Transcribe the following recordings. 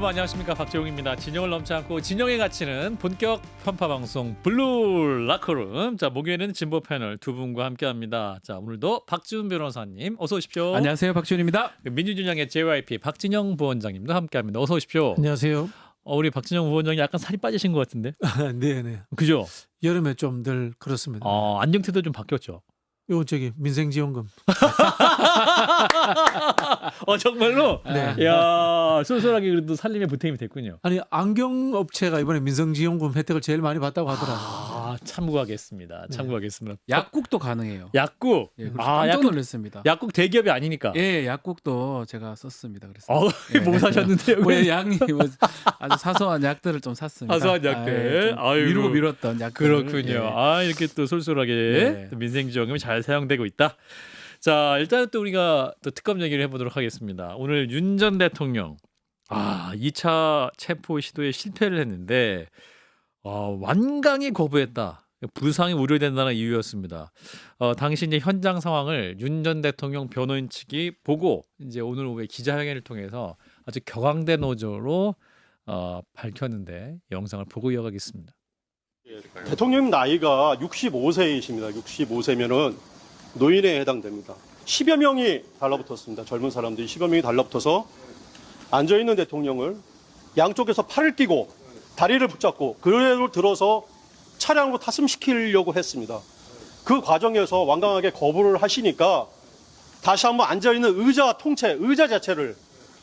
여러분 안녕하십니까, 박재용입니다. 진영을 넘지 않고 진영에 갇히는 본격 편파 방송 블루 라커룸. 자, 목요일에는 진보 패널 두 분과 함께합니다. 자, 오늘도 박지훈 변호사님 어서 오십시오. 안녕하세요, 박지훈입니다. 민주진영의 JYP 박진영 부원장님도 함께합니다. 어서 오십시오. 안녕하세요. 우리 박진영 부원장이 약간 살이 빠지신 것 같은데. 네네. 그죠? 여름에 좀 덜 그렇습니다. 안정태도 좀 바뀌었죠. 요 저기 민생지원금. 정말로? 네. 야, 쏠쏠하게 그래도 살림에 보탬이 됐군요. 아니 안경 업체가 이번에 민생지원금 혜택을 제일 많이 받다고 하더라고요. 참고하겠습니다. 참고하겠습니다. 약국도 가능해요. 약국. 예, 깜짝 놀랐습니다. 약국 대기업이 아니니까. 예, 약국도 제가 썼습니다. 그래서 뭐 사셨는데요? 뭐 양이 아주 사소한 약들을 좀 샀습니다. 사소한 약들. 미루고 미뤘던 약들. 그렇군요. 예. 이렇게 또 쏠쏠하게 네. 또 민생지원금이 잘 사용되고 있다. 자, 일단 또 우리가 또 특검 얘기를 해보도록 하겠습니다. 오늘 윤 전 대통령 2차 체포 시도에 실패를 했는데 완강히 거부했다. 부상이 우려된다는 이유였습니다. 당시 이제 현장 상황을 윤 전 대통령 변호인 측이 보고 이제 오늘 오후에 기자회견을 통해서 아주 격앙된 어조로 밝혔는데 영상을 보고 이어가겠습니다. 대통령 나이가 65세이십니다. 65세면은 노인에 해당됩니다. 10여 명이 달라붙었습니다. 젊은 사람들이 10여 명이 달라붙어서 앉아있는 대통령을 양쪽에서 팔을 끼고 다리를 붙잡고 그대로 들어서 차량으로 탑승시키려고 했습니다. 그 과정에서 완강하게 거부를 하시니까 다시 한번 앉아있는 의자 통째, 의자 자체를,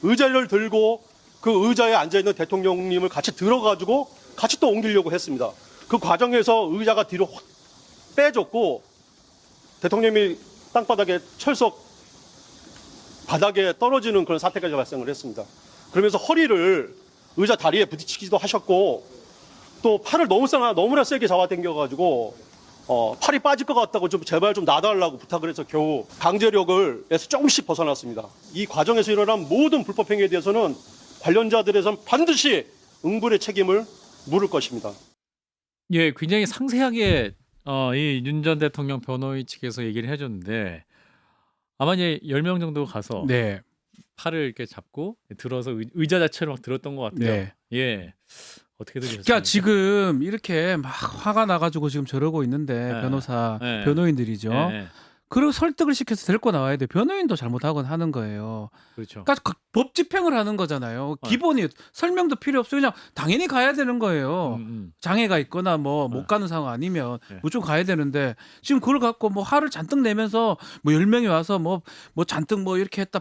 의자를 들고 그 의자에 앉아있는 대통령님을 같이 들어가지고 같이 또 옮기려고 했습니다. 그 과정에서 의자가 뒤로 확 빼졌고 대통령이 땅바닥에 철석 바닥에 떨어지는 그런 사태까지 발생을 했습니다. 그러면서 허리를 의자 다리에 부딪히기도 하셨고 또 팔을 너무나 세게 잡아당겨가지고 팔이 빠질 것 같다고 좀 제발 좀 놔달라고 부탁을 해서 겨우 강제력에서 조금씩 벗어났습니다. 이 과정에서 일어난 모든 불법 행위에 대해서는 관련자들에서는 반드시 응분의 책임을 물을 것입니다. 예, 굉장히 상세하게 이 윤 전 대통령 변호인 측에서 얘기를 해줬는데 아마 이제 10명 정도 가서 네. 팔을 이렇게 잡고 들어서 의자 자체를 막 들었던 것 같아요. 네. 예, 어떻게 들으셨습니까? 그러니까 지금 이렇게 막 화가 나가지고 지금 저러고 있는데 네. 변호사, 네. 변호인들이죠. 예, 그리고 설득을 시켜서 데리고 나와야 돼. 변호인도 잘못하건 하는 거예요. 그렇죠. 그러니까 법 집행을 하는 거잖아요. 기본이 설명도 필요 없어요. 그냥 당연히 가야 되는 거예요. 장애가 있거나 뭐 못 가는 상황 아니면 네. 무조건 가야 되는데 지금 그걸 갖고 뭐 화를 잔뜩 내면서 뭐 10명이 와서 뭐 잔뜩 뭐 이렇게 했다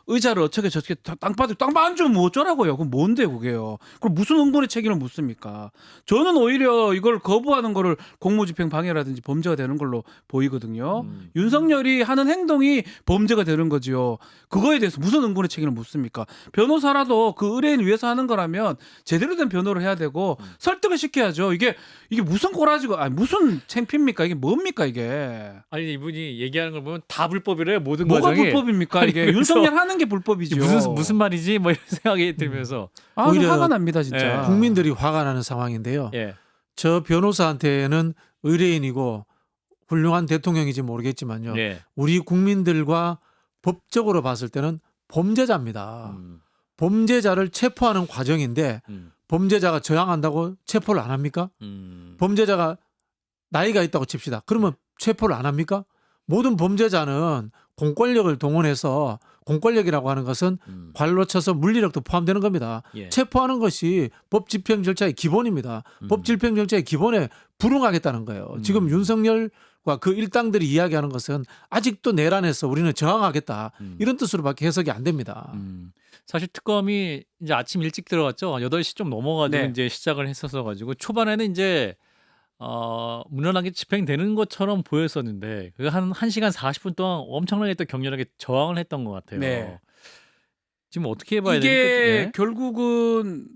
의자를 어떻게 저렇게 땅바닥 앉으면 뭐 어쩌라고요. 그럼 뭔데 그게요. 그럼 무슨 응분의 책임을 묻습니까? 저는 오히려 이걸 거부하는 거를 공무집행 방해라든지 범죄가 되는 걸로 보이거든요. 윤석열이 하는 행동이 범죄가 되는 거지요. 그거에 대해서 무슨 응분의 책임을 묻습니까? 변호사라도 그 의뢰인 위해서 하는 거라면 제대로 된 변호를 해야 되고 설득을 시켜야죠. 이게 무슨 꼬라지고 무슨 창피입니까? 이게 뭡니까 이게? 아니 이분이 얘기하는 걸 보면 다 불법이래요. 모든 뭐가 과정이. 불법입니까 이게? 윤석열 하는 게 불법이죠. 무슨 말이지? 뭐 이런 생각이 들면서 오히려 화가 납니다 진짜. 예. 국민들이 화가 나는 상황인데요. 예, 저 변호사한테는 의뢰인이고 훌륭한 대통령인지 모르겠지만요. 예. 우리 국민들과 법적으로 봤을 때는 범죄자입니다. 범죄자를 체포하는 과정인데 범죄자가 저항한다고 체포를 안 합니까? 범죄자가 나이가 있다고 칩시다. 그러면 체포를 안 합니까? 모든 범죄자는 공권력을 동원해서 공권력이라고 하는 것은 발로 쳐서 물리력도 포함되는 겁니다. 예. 체포하는 것이 법 집행 절차의 기본입니다. 법 집행 절차의 기본에 불응하겠다는 거예요. 지금 윤석열과 그 일당들이 이야기하는 것은 아직도 내란에서 우리는 저항하겠다 이런 뜻으로밖에 해석이 안 됩니다. 사실 특검이 이제 아침 일찍 들어갔죠. 8시 좀 넘어가지고 네. 이제 시작을 했었어 가지고 초반에는 이제 무난하게 집행되는 것처럼 보였었는데 그 한 1시간 40분 동안 엄청나게 또 격렬하게 저항을 했던 것 같아요. 네. 지금 어떻게 해봐야 이게 되는 결국은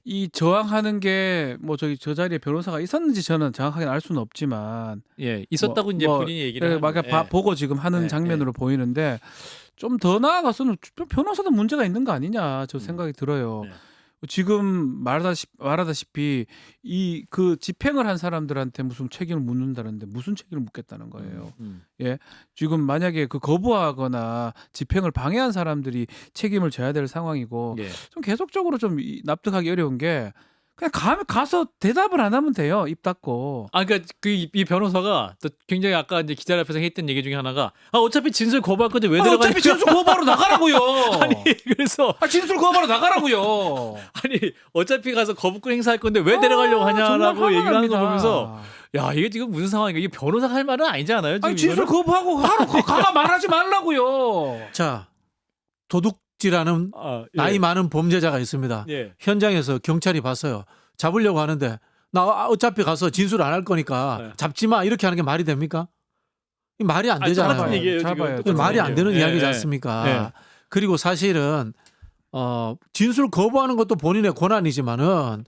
이 저항하는 게 뭐 저 자리에 변호사가 있었는지 저는 정확하게 알 수는 없지만 예, 있었다고 이제 본인이 얘기를 막 하는데. 보고 지금 하는 네, 장면으로 보이는데 좀 더 나아가서는 변호사도 문제가 있는 거 아니냐 저 생각이 들어요. 네. 지금 말하다시피 이 그 집행을 한 사람들한테 무슨 책임을 묻는다는데 무슨 책임을 묻겠다는 거예요. 예, 지금 만약에 그 거부하거나 집행을 방해한 사람들이 책임을 져야 될 상황이고 예. 좀 계속적으로 좀 납득하기 어려운 게 그냥 가서 대답을 안 하면 돼요. 입 닫고. 아, 그러니까 이 변호사가 또 굉장히 아까 이제 기자들 앞에서 했던 얘기 중에 하나가 어차피 진술 거부할 건데 왜 들어가냐. 어차피 진술 거부하러 나가라고요. 아니 그래서 진술 거부하러 나가라고요. 아니 어차피 가서 거부권 행사할 건데 왜 데려가려고 하냐라고 정말 얘기를 하는 거 화가 보면서 야 이게 지금 무슨 상황인가. 이게 변호사가 할 말은 아니지 않아요? 지금 진술 이거는? 거부하고 가가 말하지 말라고요. 자, 도둑질하는 아, 예. 나이 많은 범죄자가 있습니다. 예. 현장에서 경찰이 봤어요. 잡으려고 하는데 나 어차피 가서 진술 안 할 거니까 네. 잡지 마 이렇게 하는 게 말이 됩니까? 이 말이 안 아니, 똑같은 되잖아요. 얘기예요, 지금. 잡아요. 똑같은 말이 안 되는 얘기예요. 이야기지 예, 않습니까? 예. 그리고 사실은 진술 거부하는 것도 본인의 권한이지만은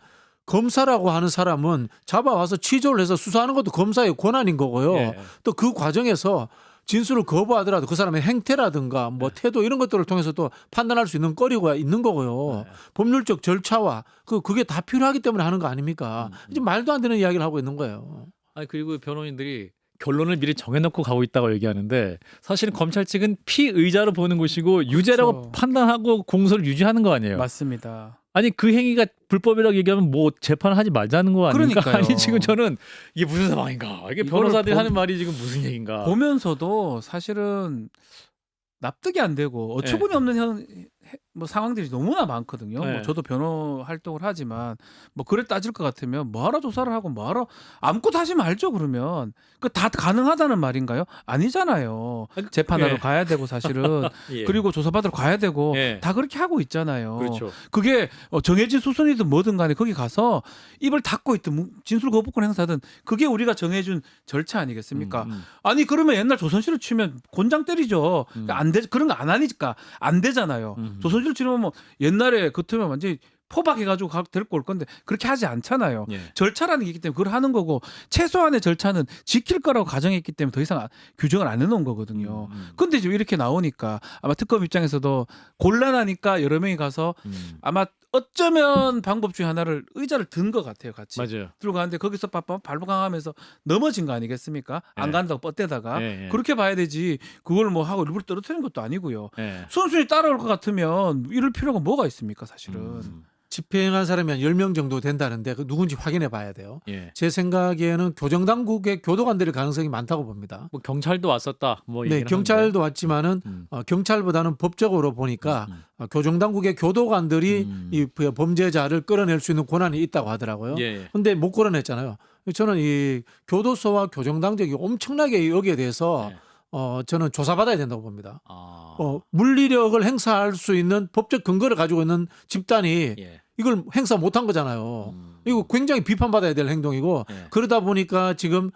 검사라고 하는 사람은 잡아와서 취조를 해서 수사하는 것도 검사의 권한인 거고요. 예. 또 그 과정에서 진술을 거부하더라도 그 사람의 행태라든가 뭐 태도 이런 것들을 통해서 또 판단할 수 있는 거리가 있는 거고요. 법률적 절차와 그게 다 필요하기 때문에 하는 거 아닙니까? 이제 말도 안 되는 이야기를 하고 있는 거예요. 아니 그리고 변호인들이 결론을 미리 정해놓고 가고 있다고 얘기하는데 사실은 검찰 측은 피의자로 보는 것이고 유죄라고 그렇죠. 판단하고 공소를 유지하는 거 아니에요. 맞습니다. 아니 그 행위가 불법이라고 얘기하면 뭐 재판하지 말자는 거 아닙니까? 그러니까요. 아니 지금 저는 이게 무슨 상황인가? 이게 이거를 변호사들이 보- 하는 말이 지금 무슨 얘기인가? 보면서도 사실은 납득이 안 되고 어처구니 없는 뭐 상황들이 너무나 많거든요. 네. 뭐 저도 변호 활동을 하지만 뭐 그래 따질 것 같으면 뭐하러 조사를 하고 뭐하러 아무것도 하지 말죠. 그러면 그 다 가능하다는 말인가요? 아니잖아요. 재판하러 예. 가야 되고 사실은 예. 그리고 조사받으러 가야 되고 예. 다 그렇게 하고 있잖아요. 그렇죠. 그게 정해진 수순이든 뭐든 간에 거기 가서 입을 닫고 있든 진술 거부권 행사든 그게 우리가 정해준 절차 아니겠습니까? 아니 그러면 옛날 조선시를 치면 곤장 때리죠. 안 돼, 그런 거 안 하니까 안 되잖아요. 조선시를 치면 뭐 옛날에 같으면 완전히 포박해가지고 데리고 올 건데 그렇게 하지 않잖아요. 예. 절차라는 게 있기 때문에 그걸 하는 거고 최소한의 절차는 지킬 거라고 가정했기 때문에 더 이상 규정을 안 해놓은 거거든요. 근데 지금 이렇게 나오니까 아마 특검 입장에서도 곤란하니까 여러 명이 가서 아마 어쩌면 방법 중에 하나를 의자를 든 것 같아요. 같이 맞아요. 들고 가는데 거기서 발부강하면서 넘어진 거 아니겠습니까? 안 예. 간다고 뻗대다가 예, 예. 그렇게 봐야 되지 그걸 뭐 하고 일부러 떨어뜨리는 것도 아니고요. 예. 순순히 따라올 것 같으면 이럴 필요가 뭐가 있습니까 사실은. 집행한 사람이 한 10명 정도 된다는데 그 누군지 확인해 봐야 돼요. 예. 제 생각에는 교정당국의 교도관 될 가능성이 많다고 봅니다. 뭐 경찰도 왔었다. 뭐 네, 얘기는 경찰도 왔지만은 경찰보다는 법적으로 보니까 교정당국의 교도관들이 이 범죄자를 끌어낼 수 있는 권한이 있다고 하더라고요. 예. 근데 못 끌어냈잖아요. 저는 이 교도소와 교정당국이 엄청나게 여기에 대해서 네. 저는 조사받아야 된다고 봅니다. 아. 물리력을 행사할 수 있는 법적 근거를 가지고 있는 집단이 예. 이걸 행사 못한 거잖아요. 이거 굉장히 비판받아야 될 행동이고 예. 그러다 보니까 지금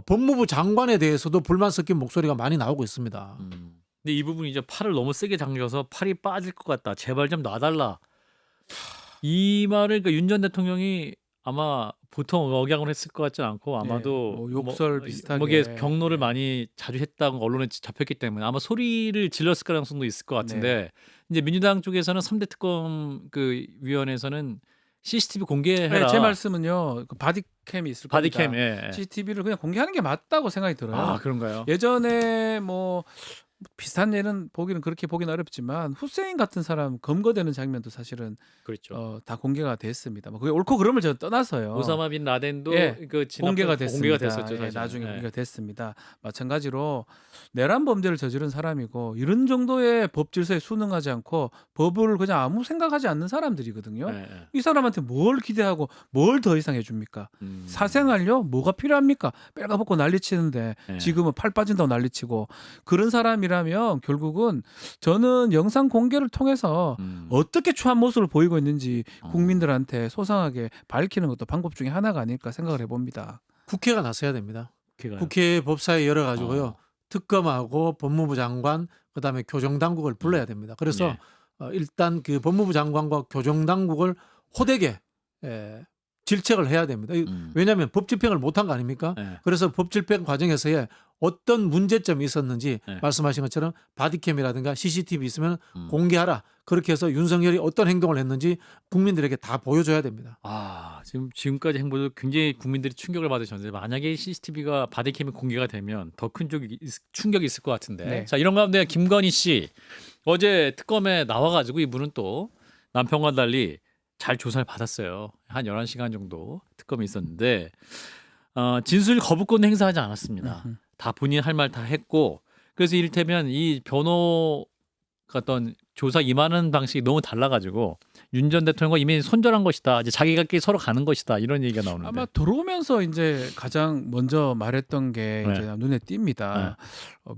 법무부 장관에 대해서도 불만 섞인 목소리가 많이 나오고 있습니다. 근데 이 부분이 이제 팔을 너무 세게 당겨서 팔이 빠질 것 같다. 제발 좀 놔달라. 이 말을 그러니까 윤 전 대통령이 아마 보통 억양을 했을 것 같지는 않고 아마도 뭐 욕설 비슷하게. 뭐 이게 경로를 많이 자주 했다고 언론에 잡혔기 때문에 아마 소리를 질렀을 가능성도 있을 것 같은데 이제 민주당 쪽에서는 3대 특검 그 위원회에서는 CCTV 공개해라. 네, 제 말씀은요. 그 바디캠이 있을 겁니다. 바디캠. 예. CCTV를 그냥 공개하는 게 맞다고 생각이 들어요. 아 그런가요? 예전에 뭐 비슷한 예는 그렇게 보기는 어렵지만 후세인 같은 사람 검거되는 장면도 사실은 그렇죠. 다 공개가 됐습니다. 뭐 그게 옳고 그름을 저는 떠나서요. 오사마 빈 라덴도 예, 그 공개가 됐습니다. 됐었죠. 예, 사실은. 나중에 예. 공개가 됐습니다. 마찬가지로 내란 범죄를 저지른 사람이고 이런 정도의 법 질서에 순응하지 않고 법을 그냥 아무 생각하지 않는 사람들이거든요. 예, 예. 이 사람한테 뭘 기대하고 뭘 더 이상 해줍니까? 사생활요? 뭐가 필요합니까? 빨가벗고 난리치는데 예. 지금은 팔 빠진다고 난리치고 그런 사람이라면 결국은 저는 영상 공개를 통해서 어떻게 추한 모습을 보이고 있는지 국민들한테 소상하게 밝히는 것도 방법 중에 하나가 아닐까 생각을 해봅니다. 국회가 나서야 됩니다. 국회가요? 국회 법사위 열어가지고요. 어. 특검하고 법무부 장관 그다음에 교정당국을 불러야 됩니다. 그래서 예. 일단 그 법무부 장관과 교정당국을 호되게 질책을 해야 됩니다. 왜냐하면 법 집행을 못한 거 아닙니까? 네. 그래서 법 집행 과정에서의 어떤 문제점이 있었는지 네. 말씀하신 것처럼 바디캠이라든가 CCTV 있으면 공개하라. 그렇게 해서 윤석열이 어떤 행동을 했는지 국민들에게 다 보여줘야 됩니다. 아, 지금까지 행보도 굉장히 국민들이 충격을 받으셨는데 만약에 CCTV가 바디캠이 공개가 되면 더 큰 충격이 있을 것 같은데. 네. 자, 이런 가운데 김건희 씨 어제 특검에 나와가지고 이분은 또 남편과 달리 잘 조사를 받았어요. 한 11시간 정도 특검이 있었는데 진술 거부권 행사하지 않았습니다. 다 본인 할 말 다 했고 그래서 이를테면 이 변호가 어떤 조사 임하는 방식이 너무 달라가지고 윤 전 대통령과 이미 손절한 것이다. 이제 자기가끼리 서로 가는 것이다. 이런 얘기가 나오는데. 아마 들어오면서 이제 가장 먼저 말했던 게 네. 이제 눈에 띕니다.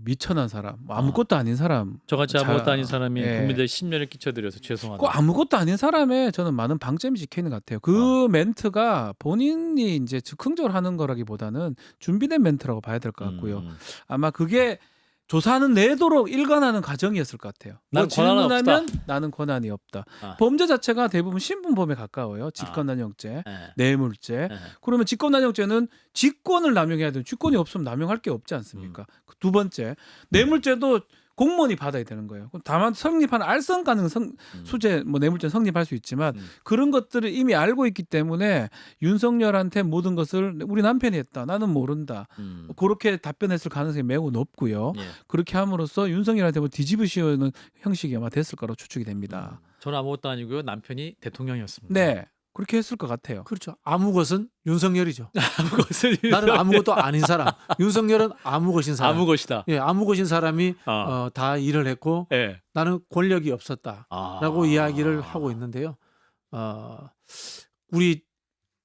미천한 사람, 뭐 아무것도 아닌 사람. 저같이 아무것도 아닌 사람이 예. 국민들 심려를 끼쳐드려서 죄송하다. 그 아무것도 아닌 사람에 저는 많은 방점이 찍혀 있는 것 같아요. 그 멘트가 본인이 이제 즉흥적으로 하는 거라기보다는 준비된 멘트라고 봐야 될 것 같고요. 아마 그게 조사는 내도록 일관하는 과정이었을 것 같아요. 난 권한은 질문하면 나는 권한이 없다. 아. 범죄 자체가 대부분 신분범에 가까워요. 직권남용죄, 네. 뇌물죄. 네. 그러면 직권남용죄는 직권을 남용해야 되는 직권이 없으면 남용할 게 없지 않습니까? 그두 번째 뇌물죄도 공무원이 받아야 되는 거예요. 그럼 다만 성립한 알선 가능 수재 뭐 뇌물죄 성립할 수 있지만 그런 것들을 이미 알고 있기 때문에 윤석열한테 모든 것을 우리 남편이 했다. 나는 모른다. 그렇게 답변했을 가능성이 매우 높고요. 예. 그렇게 함으로써 윤석열한테 뭐 뒤집어 씌우는 형식이 아마 됐을 거라고 추측이 됩니다. 저는 아무것도 아니고요. 남편이 대통령이었습니다. 네. 그렇게 했을 것 같아요. 그렇죠. 아무 것은 윤석열이죠. 아무것을 나는 아무것도 아닌 사람. 윤석열은 아무 것인 사람. 아무 것이다. 예, 아무 것인 사람이 아. 다 일을 했고 예. 나는 권력이 없었다라고 이야기를 하고 있는데요. 우리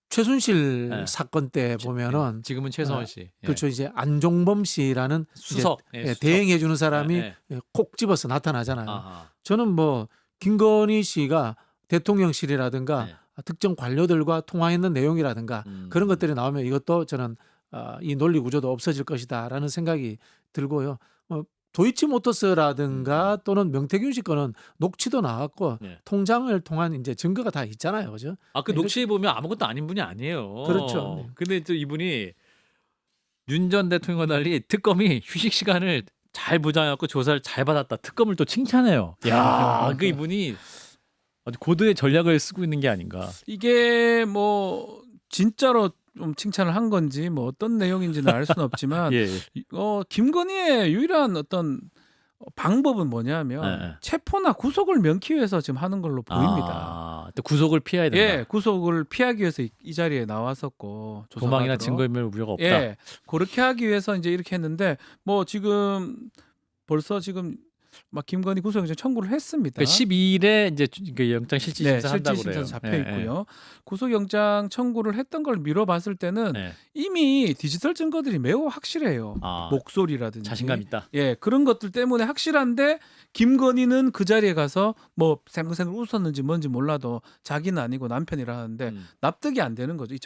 최순실 네. 사건 때 보면은 지금은 최서원 씨. 예. 그렇죠. 이제 안종범 씨라는 수석. 이제 대행해 주는 사람이 예, 콕 집어서 나타나잖아요. 아하. 저는 뭐 김건희 씨가 대통령실이라든가 네. 특정 관료들과 통화했는 내용이라든가 그런 것들이 나오면 이것도 저는 이 논리 구조도 없어질 것이다라는 생각이 들고요. 도이치모터스라든가 또는 명태균 씨 거는 녹취도 나왔고 네. 통장을 통한 이제 증거가 다 있잖아요, 그죠? 그 녹취 보면 아무것도 아닌 분이 아니에요. 그렇죠. 근데 또 이분이 윤 전 대통령과 달리 특검이 휴식 시간을 잘 보장해갖고 조사를 잘 받았다. 특검을 또 칭찬해요. 야, 그 이분이 아주 고도의 전략을 쓰고 있는 게 아닌가. 이게 뭐 진짜로 좀 칭찬을 한 건지 뭐 어떤 내용인지는 알 수는 없지만 예. 김건희의 유일한 어떤 방법은 뭐냐면 네. 체포나 구속을 면키 위해서 지금 하는 걸로 보입니다. 또 구속을 피해야 된다. 예, 구속을 피하기 위해서 이 자리에 나왔었고 도망이나 조사받으러. 증거인멸 우려가 없다. 예, 그렇게 하기 위해서 이제 이렇게 했는데 뭐 지금 벌써 지금 막 김건희 구속영장 청구를 했습니다. 그러니까 12일에 이제 그 영장 실질 심사 한다고 그래요. 실질심사 잡혀 있고요. 구속영장 청구를 했던 걸 미뤄봤을 때는 네. 이미 디지털 증거들이 매우 확실해요. 아, 목소리라든지 자신감 있다. 예, 그런 것들 때문에 확실한데 김건희는 그 자리에 가서 뭐 생글생글 웃었는지 뭔지 몰라도 자기는 아니고 남편이라 하는데 납득이 안 되는 거죠. 이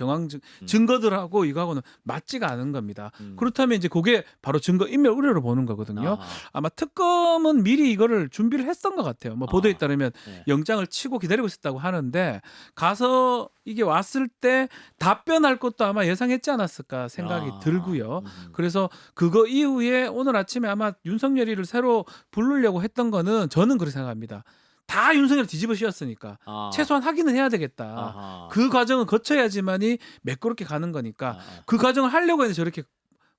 증거들하고 이거하고는 맞지가 않은 겁니다. 그렇다면 이제 그게 바로 증거 인멸 우려를 보는 거거든요. 아마 특검은 미리 이거를 준비를 했던 것 같아요. 뭐 보도에 따르면 네. 영장을 치고 기다리고 있었다고 하는데 가서 이게 왔을 때 답변할 것도 아마 예상했지 않았을까 생각이 들고요. 그래서 그거 이후에 오늘 아침에 아마 윤석열이를 새로 부르려고 했던 거는 저는 그렇게 생각합니다. 다 윤석열 뒤집어 씌웠으니까 최소한 확인은 해야 되겠다. 그 과정은 거쳐야지만이 매끄럽게 가는 거니까 그 과정을 하려고 했는데 저렇게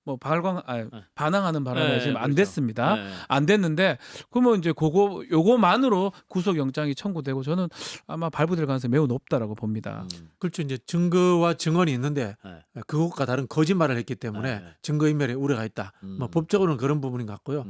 뭐 반항하는 바람에 지금 안 그렇죠. 됐습니다. 안 됐는데 그러면 이제 요거만으로 구속영장이 청구되고 저는 아마 발부될 가능성이 매우 높다라고 봅니다. 그렇죠. 이제 증거와 증언이 있는데 그것과 다른 거짓말을 했기 때문에 증거인멸에 우려가 있다. 뭐 법적으로는 그런 부분인 것 같고요.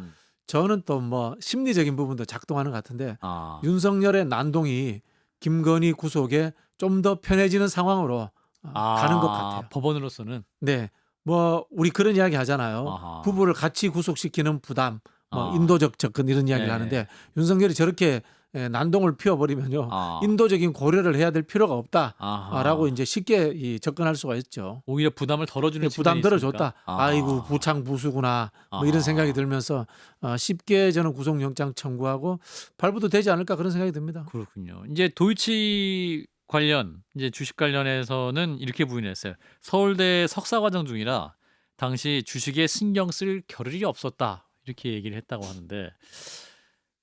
저는 또 뭐 심리적인 부분도 작동하는 것 같은데 윤석열의 난동이 김건희 구속에 좀 더 편해지는 상황으로 가는 것 같아요. 법원으로서는 네. 뭐 우리 그런 이야기 하잖아요. 아하. 부부를 같이 구속시키는 부담, 뭐 아. 인도적 접근 이런 이야기를 네. 하는데 윤석열이 저렇게 난동을 피워버리면요. 아. 인도적인 고려를 해야 될 필요가 아하. 없다라고 이제 쉽게 접근할 수가 있죠. 오히려 부담을 덜어주는 부담 측면이 덜어줬다. 있으니까. 아이고 부창부수구나. 뭐 이런 생각이 들면서 쉽게 저는 구속영장 청구하고 발부도 되지 않을까 그런 생각이 듭니다. 그렇군요. 이제 도이치 관련 이제 주식 관련해서는 이렇게 부인했어요. 서울대 석사 과정 중이라 당시 주식에 신경 쓸 겨를이 없었다 이렇게 얘기를 했다고 하는데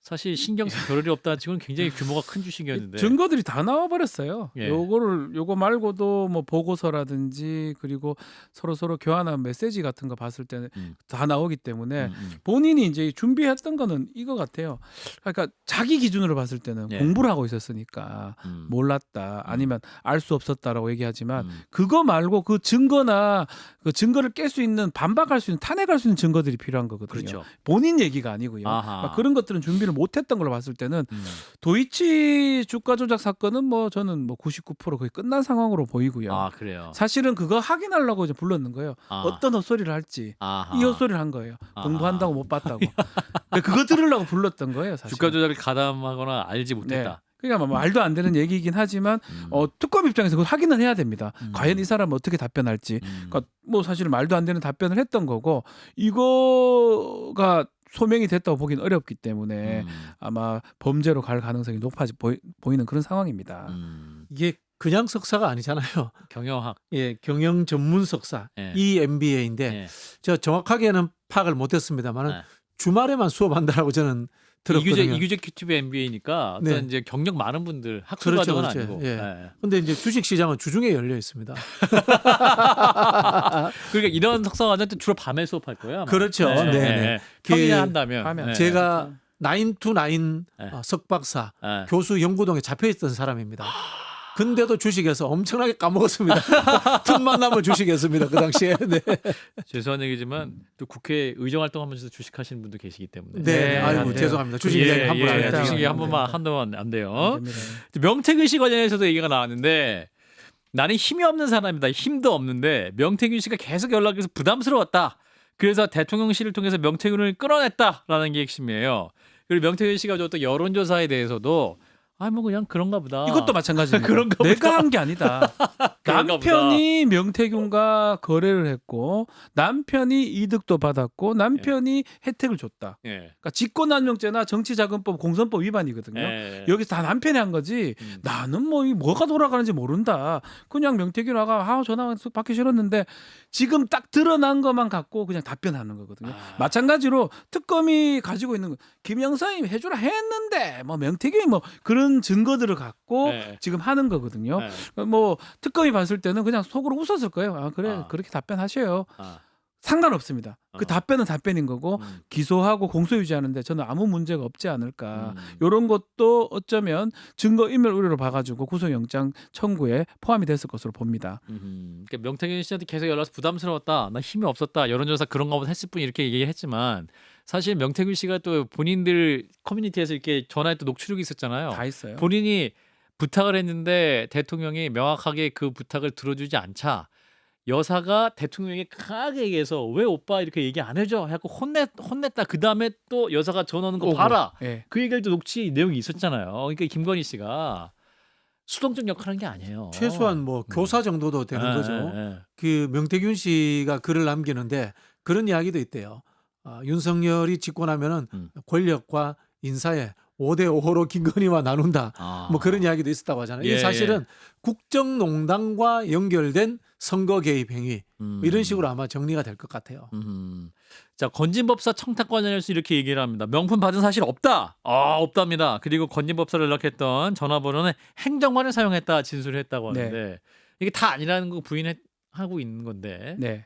사실 신경 쓸 겨를이 없다는 지금 굉장히 규모가 큰 주식이었는데 증거들이 다 나와 버렸어요. 예. 요거 말고도 뭐 보고서라든지 그리고 서로 교환한 메시지 같은 거 봤을 때는 다 나오기 때문에 본인이 이제 준비했던 거는 이거 같아요. 그러니까 자기 기준으로 봤을 때는 예. 공부를 하고 있었으니까 몰랐다 아니면 알 수 없었다라고 얘기하지만 그거 말고 그 증거나 그 증거를 깰 수 있는 반박할 수 있는 탄핵할 수 있는 증거들이 필요한 거거든요. 그렇죠. 본인 얘기가 아니고요. 아하. 그러니까 그런 것들은 준비를 못했던 걸로 봤을 때는 도이치 주가 조작 사건은 뭐 저는 뭐 99% 거의 끝난 상황으로 보이고요. 아 그래요. 사실은 그거 확인하려고 이제 불렀는 거예요. 아. 어떤 헛소리를 할지 아하. 이 헛소리를 한 거예요. 아하. 공부한다고 못 봤다고. 그거 들으려고 불렀던 거예요. 사실. 주가 조작을 가담하거나 알지 못했다. 그러니까 뭐 말도 안 되는 얘기이긴 하지만 특검 입장에서 그걸 확인을 해야 됩니다. 과연 이 사람은 어떻게 답변할지. 그러니까 뭐 사실 말도 안 되는 답변을 했던 거고 이거가 소명이 됐다고 보기는 어렵기 때문에 아마 범죄로 갈 가능성이 높아지 보이는 그런 상황입니다. 이게 그냥 석사가 아니잖아요. 경영학. 예, 경영 전문 석사 예. EMBA인데 예. 저 정확하게는 파악을 못했습니다만은 네. 주말에만 수업한다라고 저는 들었거든요. 이규재 큐티브 MBA니까 어떤 네. 이제 경력 많은 분들 학술 그렇죠, 과정은 그렇죠. 아니고. 예. 예. 근데 이제 주식 시장은 주중에 열려 있습니다. 그러니까 이런 석사 과정 때 주로 밤에 수업할 거예요. 아마. 그렇죠. 네, 네. 평일에 그 한다면. 하면 예. 제가 9to9 네. 석박사 예. 교수 연구동에 잡혀 있던 사람입니다. 근데도 주식에서 엄청나게 까먹었습니다. 틈만 나면 주식했습니다. 그 당시에. 네. 죄송한 얘기지만 또 국회 의정 활동하면서 주식하시는 분도 계시기 때문에. 네. 아이고 네. 죄송합니다. 주식 이야기 함부로 안 해요. 주식이 네. 한 번만 한동안 안 돼요. 됩니다. 명태균 씨 관련해서도 얘기가 나왔는데 나는 힘이 없는 사람이다. 힘도 없는데 명태균 씨가 계속 연락해서 부담스러웠다. 그래서 대통령실을 통해서 명태균을 끌어냈다라는 게 핵심이에요. 그리고 명태균 씨가 줬던 여론조사에 대해서도 뭐 그냥 그런가 보다. 이것도 마찬가지입니다. 그런가 보다. 내가 한 게 아니다. 그런가 남편이 명태균과 거래를 했고 남편이 이득도 받았고 남편이 혜택을 줬다. 예. 그러니까 직권남용죄나 정치자금법 공선법 위반이거든요. 예. 여기서 다 남편이 한 거지. 나는 뭐 뭐가 돌아가는지 모른다. 그냥 명태균 아가 전화 받기 싫었는데 지금 딱 드러난 것만 갖고 그냥 답변하는 거거든요. 마찬가지로 특검이 가지고 있는 거 김영삼이 해주라 했는데 뭐 명태균이 뭐 그런 증거들을 갖고 네. 지금 하는 거거든요. 네. 뭐 특검이 봤을 때는 그냥 속으로 웃었을 거예요. 아 그래 그렇게 답변하셔요. 아. 상관없습니다. 그 답변은 답변인 거고 기소하고 공소유지하는데 저는 아무 문제가 없지 않을까. 이런 것도 어쩌면 증거인멸 우려로 봐가지고 구속영장 청구에 포함이 됐을 것으로 봅니다. 그러니까 명태균 씨한테 계속 연락해서 부담스러웠다. 나 힘이 없었다. 여론조사 그런가 보다 했을 뿐 이렇게 얘기했지만 사실 명태균 씨가 또 본인들 커뮤니티에서 이렇게 전화에 또 녹취록이 있었잖아요. 다 있어요. 본인이 부탁을 했는데 대통령이 명확하게 그 부탁을 들어주지 않자 여사가 대통령에게 강하게 얘기해서 왜 오빠 이렇게 얘기 안 해줘? 하고 혼냈다. 그 다음에 또 여사가 전화 오는 거 봐라. 예. 그 얘기를 또 녹취 내용이 있었잖아요. 그러니까 김건희 씨가 수동적 역할한 게 아니에요. 최소한 뭐 교사 정도도 되는 거죠. 예. 그 명태균 씨가 글을 남기는데 그런 이야기도 있대요. 윤석열이 집권하면은 권력과 인사에 5대5로 김건희와 나눈다. 뭐 그런 이야기도 있었다고 하잖아요. 이게 사실은 국정농단과 연결된 선거 개입 행위 이런 식으로 아마 정리가 될 것 같아요. 자, 건진법사 청탁 관련해서 이렇게 얘기를 합니다. 명품 받은 사실 없다. 없답니다. 그리고 건진법사를 연락했던 전화번호는 행정관을 사용했다 진술을 했다고 하는데 이게 다 아니라는 거 부인하고 있는 건데. 네.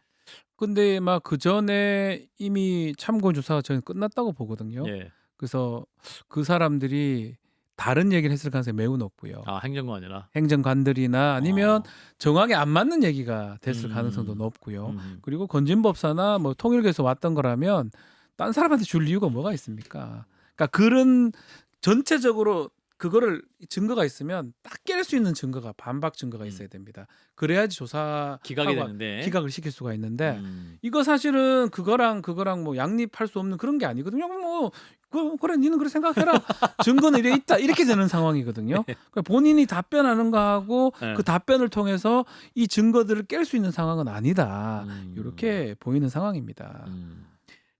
근데 막 그 전에 이미 참고 조사가 저는 끝났다고 보거든요. 예. 그래서 그 사람들이 다른 얘기를 했을 가능성이 매우 높고요. 행정관이라. 행정관들이나 아니면 정황에 안 맞는 얘기가 됐을 가능성도 높고요. 그리고 건진법사나 뭐 통일교에서 왔던 거라면 딴 사람한테 줄 이유가 뭐가 있습니까? 그러니까 그런 전체적으로 그거를 증거가 있으면 딱 깰 수 있는 증거가 반박 증거가 있어야 됩니다. 그래야지 조사 기각이 되는데. 기각을 시킬 수가 있는데 이거 사실은 그거랑 뭐 양립할 수 없는 그런 게 아니거든요. 뭐 그래 니는 그렇게 생각해라. 증거는 이래 있다. 이렇게 되는 상황이거든요. 그러니까 본인이 답변하는 거하고 그 답변을 통해서 이 증거들을 깰 수 있는 상황은 아니다. 이렇게 보이는 상황입니다.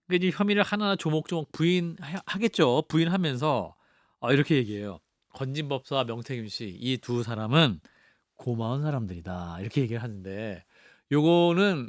그러니까 이 혐의를 하나하나 조목조목 부인하겠죠. 부인하면서 이렇게 얘기해요. 건진법사와 명태균 씨 이 두 사람은 고마운 사람들이다 이렇게 얘기를 하는데 요거는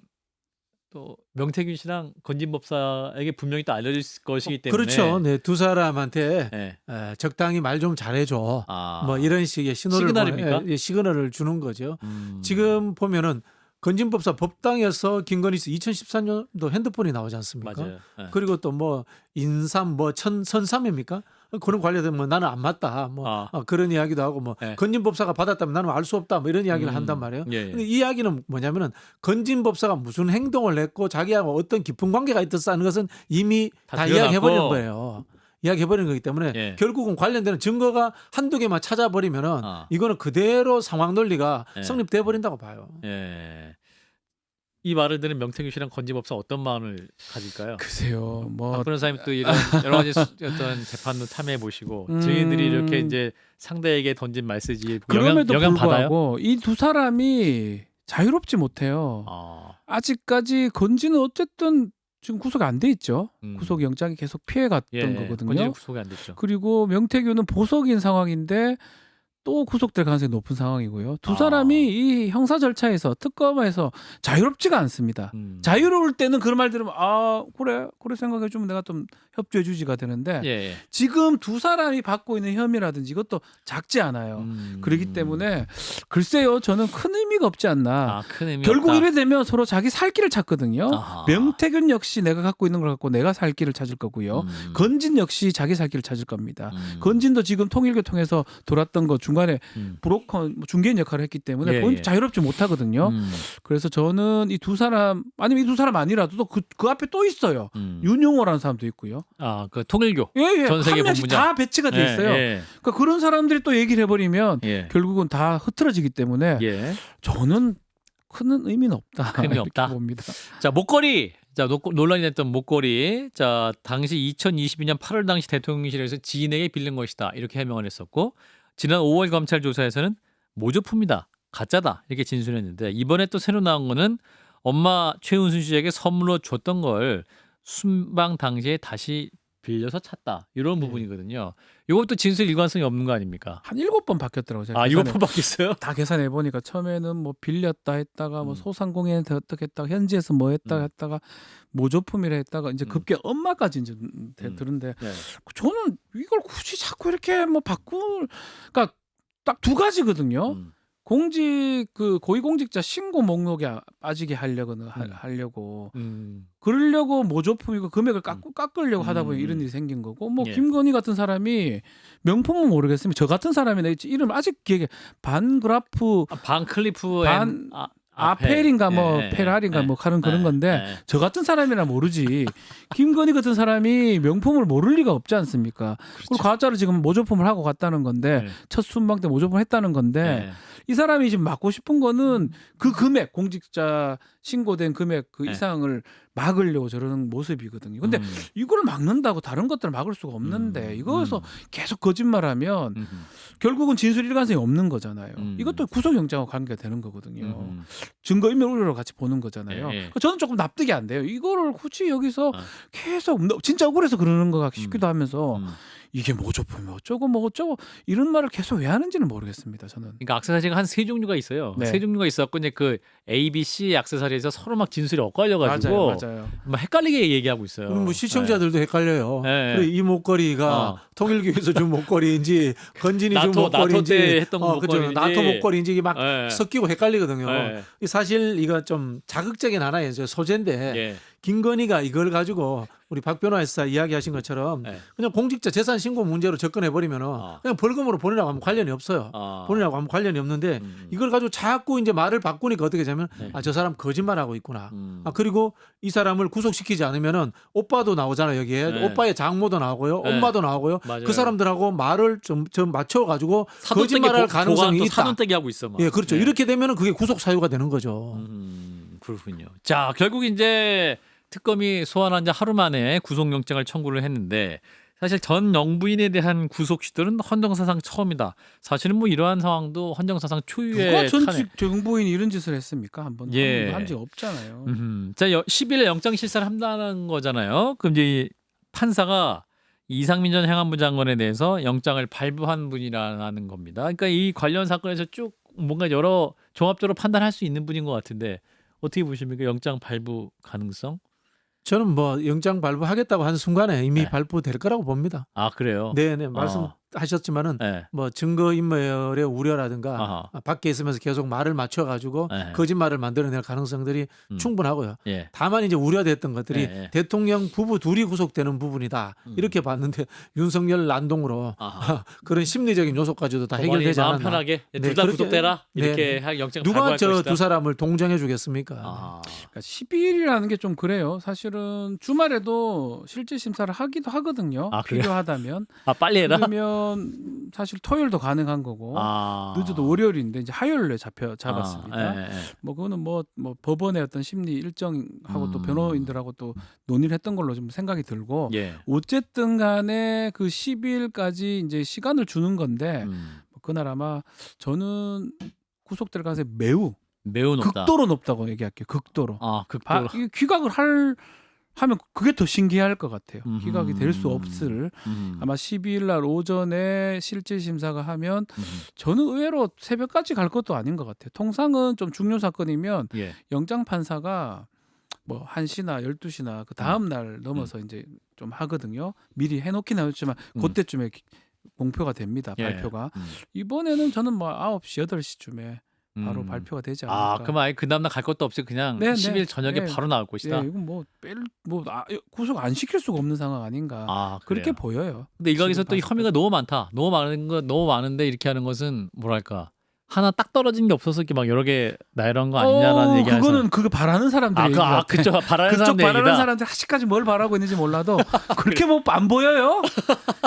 또 명태균 씨랑 건진 법사에게 분명히 또 알려질 것이기 때문에 그렇죠. 네, 두 사람한테 네. 적당히 말 좀 잘해줘. 아. 뭐 이런 식의 시그널입니까? 시그널을 주는 거죠. 지금 보면은 건진법사 법당에서 김건희 씨 2014년도 핸드폰이 나오지 않습니까? 맞아요. 네. 그리고 또 뭐 인삼 뭐 선삼입니까? 그런 관련된 뭐 나는 안 맞다 뭐 그런 이야기도 하고 뭐 네. 건진법사가 받았다면 나는 알 수 없다 뭐 이런 이야기를 한단 말이에요. 예, 예. 근데 이 이야기는 뭐냐면은 건진법사가 무슨 행동을 했고 자기하고 어떤 깊은 관계가 있었다는 것은 이미 다 다 드러났고. 이야기해버린 거예요. 이야기해버린 거기 때문에 예. 결국은 관련되는 증거가 한두 개만 찾아버리면은 아. 이거는 그대로 상황 논리가 예. 성립돼 버린다고 봐요. 예. 이 말을 들은 명태균 씨랑 건진 법사 어떤 마음을 가질까요? 글쎄요. 뭐 박 변호사님 또 이런 여러 가지 어떤 재판도 탐해 보시고 증인들이 이렇게 이제 상대에게 던진 메시지에 그럼에도 영향 받아요? 불구하고 이 두 사람이 자유롭지 못해요. 아직까지 건지는 어쨌든 지금 구속이 안 돼 있죠. 구속 영장이 계속 피해갔던 예. 거거든요. 건진 구속이 안 됐죠. 그리고 명태균은 보석인 상황인데 또 구속될 가능성이 높은 상황이고요. 두 아. 사람이 이 형사 절차에서 특검에서 자유롭지가 않습니다. 자유로울 때는 그런 말 들으면 아 그래 생각해주면 내가 좀 협조해주지가 되는데 예. 지금 두 사람이 받고 있는 혐의라든지 이것도 작지 않아요. 그렇기 때문에 글쎄요 저는 큰 의미가 없지 않나. 큰 의미 결국 없다. 이래 되면 서로 자기 살 길을 찾거든요. 아하. 명태균 역시 내가 갖고 있는 걸 갖고 내가 살 길을 찾을 거고요. 건진 역시 자기 살 길을 찾을 겁니다. 건진도 지금 통일교통에서 돌았던 거 중간에 브로커 뭐 중개인 역할을 했기 때문에 예, 본인 예. 자유롭지 못하거든요. 그래서 저는 이 두 사람 아니면 이 두 사람 아니라도 또 그 앞에 또 있어요. 윤용호라는 사람도 있고요. 그 통일교. 예. 전 세계 한 명씩 본부장. 다 배치가 돼 있어요. 예. 그러니까 그런 사람들이 또 얘기를 해버리면 예. 결국은 다 흐트러지기 때문에 예. 저는 큰 의미는 없다. 큰 의미 이렇게 없다. 봅니다. 자, 목걸이. 자, 논란이 됐던 목걸이. 자, 당시 2022년 8월 당시 대통령실에서 지인에게 빌린 것이다. 이렇게 해명을 했었고 지난 5월 검찰 조사에서는 모조품이다. 가짜다. 이렇게 진술했는데 이번에 또 새로 나온 거는 엄마 최은순 씨에게 선물로 줬던 걸 순방 당시에 다시 빌려서 찾다. 이런 부분이거든요. 이것도 진술 일관성이 없는 거 아닙니까? 한 7번 바뀌었더라고요. 제가 이거 계산해- 바뀌었어요? 다 계산해 보니까 처음에는 뭐 빌렸다 했다가 뭐 소상공인한테 어떻게 했다가 현지에서 뭐 했다 했다가 모조품이라 했다가 이제 급게 엄마까지 이제 들은데 네. 저는 이걸 굳이 자꾸 이렇게 뭐 바꿀 그러니까 딱 두 가지거든요. 공직 그 고위공직자 신고 목록에 빠지게 하려고 그러려고 모조품이고 금액을 깎으려고 하다 보니 이런 일이 생긴 거고 뭐 예. 김건희 같은 사람이 명품은 모르겠으면 저 같은 사람이 내 이름 아직 기억에 반그라프 반클리프 반- 앤 아펠인가 뭐 예, 예, 페라리인가 예, 뭐 하는 그런 예, 건데 예. 저 같은 사람이나 모르지 김건희 같은 사람이 명품을 모를 리가 없지 않습니까? 그리고 가짜로 지금 모조품을 하고 갔다는 건데 네. 첫 순방 때 모조품을 했다는 건데 네. 이 사람이 지금 막고 싶은 거는 그 금액 공직자 신고된 금액 그 네. 이상을 막으려고 저러는 모습이거든요. 근데 이걸 막는다고 다른 것들을 막을 수가 없는데 이거에서 계속 거짓말하면 결국은 진술 일관성이 없는 거잖아요. 이것도 구속영장과 관계가 되는 거거든요. 증거인멸 같이 보는 거잖아요. 예, 예. 저는 조금 납득이 안 돼요. 이거를 굳이 여기서 계속 진짜 억울해서 그러는 것 같기 싶기도 하면서 이게 모조품이 어쩌고 뭐 어쩌고 이런 말을 계속 왜 하는지는 모르겠습니다. 저는. 그러니까 액세서리가 한 세 종류가 있어요. 네. 세 종류가 있었고 이제 그 A, B, C 액세서리에서 서로 막 진술이 엇갈려가지고 맞아요. 막 헷갈리게 얘기하고 있어요. 그럼 뭐 시청자들도 헷갈려요. 네. 그래, 이 목걸이가 통일교에서 준 목걸이인지 건진이 준 나토 목걸이인지 때 했던 그죠. 목걸이인지. 나토 목걸이인지 이게 막 네. 섞이고 헷갈리거든요. 네. 사실 이거 좀 자극적인 하나의 소재인데 예. 김건희가 이걸 가지고 우리 박 변호사 이야기하신 것처럼 네. 그냥 공직자 재산 신고 문제로 접근해 버리면은 그냥 벌금으로 보내라고 하면 관련이 없어요. 보내라고 하면 관련이 없는데 이걸 가지고 자꾸 이제 말을 바꾸니까 어떻게 되면 네. 저 사람 거짓말하고 있구나. 그리고 이 사람을 구속시키지 않으면은 오빠도 나오잖아요 여기에. 네. 오빠의 장모도 나오고요, 네. 엄마도 나오고요. 맞아요. 그 사람들하고 말을 좀 맞춰 가지고 사돈댁에 거짓말할 가능성이 또 있다. 사돈댁이 하고 있어. 막. 예, 그렇죠. 네. 이렇게 되면은 그게 구속 사유가 되는 거죠. 그렇군요. 자, 결국 이제 특검이 소환한 지 하루 만에 구속영장을 청구를 했는데 사실 전 영부인에 대한 구속 시도는 헌정사상 처음이다. 사실은 뭐 이러한 상황도 헌정사상 누가 초유의 전 탄핵. 정부인이 이런 짓을 했습니까? 한번 예. 한 적 없잖아요. 자, 10일에 영장 실사를 한다는 거잖아요. 그럼 이제 판사가 이상민 전 행안부 장관에 대해서 영장을 발부한 분이라는 겁니다. 그러니까 이 관련 사건에서 쭉 뭔가 여러 종합적으로 판단할 수 있는 분인 것 같은데 어떻게 보십니까? 영장 발부 가능성? 저는 뭐 영장 발부하겠다고 한 순간에 이미 네. 발부될 거라고 봅니다. 아 그래요? 네네 말씀하셨지만은 네. 뭐 증거인멸의 우려라든가 아하. 밖에 있으면서 계속 말을 맞춰가지고 네. 거짓말을 만들어낼 가능성들이 충분하고요. 예. 다만 이제 우려됐던 것들이 네. 대통령 부부 둘이 구속되는 부분이다 이렇게 봤는데 윤석열 난동으로 아하. 그런 심리적인 요소까지도 다 법원이 해결되지 마음 않았나. 편하게 네, 둘 다 그렇게- 구속되라 이렇게 네. 영장 누가 발부할 저 것이다. 두 사람을 동정해 주겠습니까? 아. 그러니까 10일이라는 게 좀 그래요. 사실은 주말에도 실질 심사를 하기도 하거든요. 아, 그래요? 필요하다면. 아 빨리 해라. 그러면 사실 토요일도 가능한 거고 아. 늦어도 월요일인데 이제 화요일에 잡았습니다. 아, 예, 예. 뭐 그거는 뭐 법원의 어떤 심리 일정하고 또 음. 변호인들하고 또 논의를 했던 걸로 좀 생각이 들고 예. 어쨌든 간에 그 10일까지 이제 시간을 주는 건데 뭐 그날 아마 저는 구속될 가능성이 매우 높다. 극도로 높다고 얘기할게요. 극도로. 아 극도로. 이게 귀각을 하면 그게 더 신기할 것 같아요. 음흠. 귀각이 될 수 없을 아마 12일 날 오전에 실질 심사가 하면 저는 의외로 새벽까지 갈 것도 아닌 것 같아요. 통상은 좀 중요 사건이면 예. 영장 판사가 뭐 1시나 12시나 그 다음 날 넘어서 이제 좀 하거든요. 미리 해놓긴 하였지만 그때쯤에 공표가 됩니다. 예. 발표가. 이번에는 저는 뭐 9시, 8시쯤에 바로 발표가 되지 않을까. 아, 그럼 아예 그 다음날 갈 것도 없이 그냥 네, 10일 네. 저녁에 네. 바로 나올 것이다. 예, 이건 구속 안 시킬 수가 없는 상황 아닌가. 아, 그렇게 그래요. 보여요. 근데 여기서 또 이 지금 혐의가 너무 많다. 너무 많은데 이렇게 하는 것은 뭐랄까 하나 딱 떨어진 게 없어서 이렇게 막 여러 개 나열한 거 아니냐라는 얘기하는 그거는 그거 바라는 사람들이 그쪽 바라는 그쪽 사람들 바라는 얘기다. 사람들 아직까지 뭘 바라고 있는지 몰라도 그렇게 뭐 안 보여요.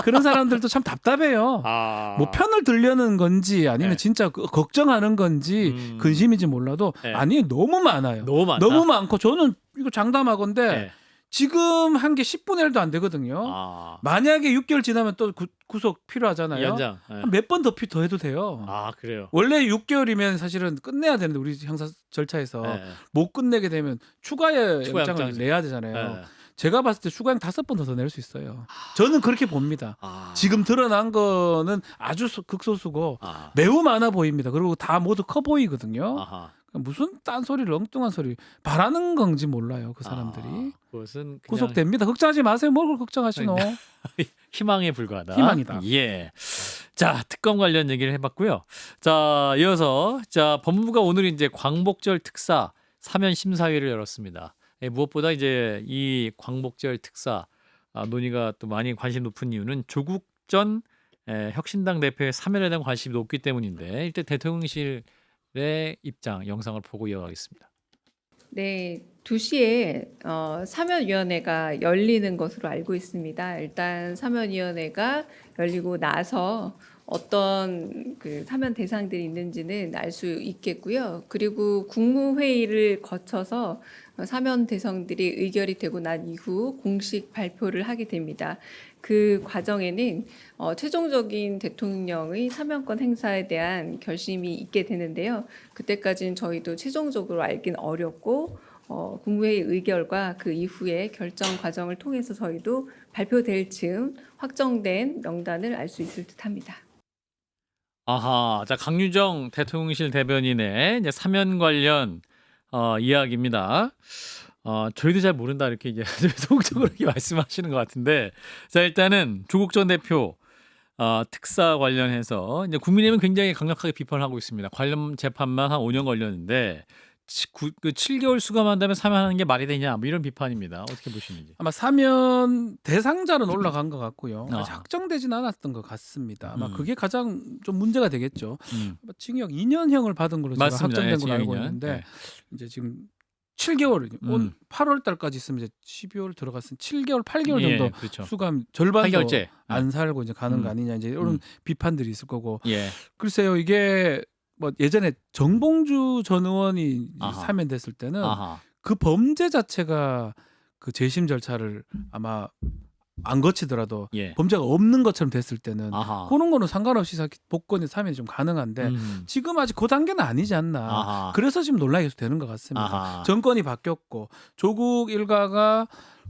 그런 사람들도 참 답답해요. 아. 뭐 편을 들려는 건지 아니면 네. 진짜 걱정하는 건지 근심인지 몰라도 네. 아니 너무 많아요. 너무 많다. 너무 많고 저는 이거 장담하건데 네. 지금 한 게 10분의 1도 안 되거든요. 아. 만약에 6개월 지나면 또 구속 필요하잖아요. 연장. 네. 몇 번 더 해도 돼요. 아, 그래요. 원래 6개월이면 사실은 끝내야 되는데 우리 형사 절차에서 네. 못 끝내게 되면 추가의 추가 영장을 영장이죠. 내야 되잖아요. 네. 제가 봤을 때 추가형 5번 더 낼 수 있어요. 저는 그렇게 봅니다. 아. 지금 드러난 거는 아주 극소수고 아. 매우 많아 보입니다. 그리고 다 모두 커 보이거든요. 아하. 무슨 딴소리를 엉뚱한 소리 바라는 건지 몰라요. 그 사람들이. 아, 그것은 그냥 구속됩니다. 걱정하지 마세요. 뭘 그걸 걱정하시노. 희망에 불과하다. 희망이다. 예. 자, 특검 관련 얘기를 해봤고요. 자, 이어서 법무부가 오늘 이제 광복절 특사 사면 심사위를 열었습니다. 예, 무엇보다 이제 이 광복절 특사 논의가 또 많이 관심 높은 이유는 조국 전 혁신당 대표의 사면에 대한 관심이 높기 때문인데 일단 대통령실의 입장 영상을 보고 이어가겠습니다. 네, 2시에 사면위원회가 열리는 것으로 알고 있습니다. 일단 사면위원회가 열리고 나서 어떤 그 사면 대상들이 있는지는 알 수 있겠고요. 그리고 국무회의를 거쳐서 사면 대상들이 의결이 되고 난 이후 공식 발표를 하게 됩니다. 그 과정에는 최종적인 대통령의 사면권 행사에 대한 결심이 있게 되는데요. 그때까지는 저희도 최종적으로 알긴 어렵고 국무회의 의결과 그 이후의 결정 과정을 통해서 저희도 발표될 즈음 확정된 명단을 알 수 있을 듯합니다. 아하, 자 강유정 대통령실 대변인의 이제 사면 관련 이야기입니다. 저희도 잘 모른다 이렇게 이제 소극적으로 이렇게 말씀하시는 것 같은데, 자 일단은 조국 전 대표 특사 관련해서 이제 국민의힘은 굉장히 강력하게 비판하고 있습니다. 관련 재판만 한 5년 걸렸는데 그 7개월 수감한다면 사면하는 게 말이 되냐, 뭐 이런 비판입니다. 어떻게 보시는지. 아마 사면 대상자는 올라간 것 같고요. 아직 아. 확정되진 않았던 것 같습니다. 아마 음. 그게 가장 좀 문제가 되겠죠. 아마 징역 2년형을 받은 걸로 제가 맞습니다. 확정된 걸로 예, 알고 2년. 있는데 네. 이제 지금 7개월, 온 8월 달까지 있으면 이제 12월 들어갔으면 7개월, 8개월 예, 정도 그렇죠. 수감 절반도 8개월째. 안 살고 이제 가는 거 아니냐 이제 이런 음. 비판들이 있을 거고. 예. 글쎄요, 이게 뭐 예전에 정봉주 전 의원이 아하. 사면됐을 때는 아하. 그 범죄 자체가 그 재심 절차를 아마 안 거치더라도 예. 범죄가 없는 것처럼 됐을 때는 아하. 그런 거는 상관없이 복권이 사면이 좀 가능한데 지금 아직 그 단계는 아니지 않나. 아하. 그래서 지금 논란이 계속 되는 것 같습니다. 아하. 정권이 바뀌었고 조국 일가가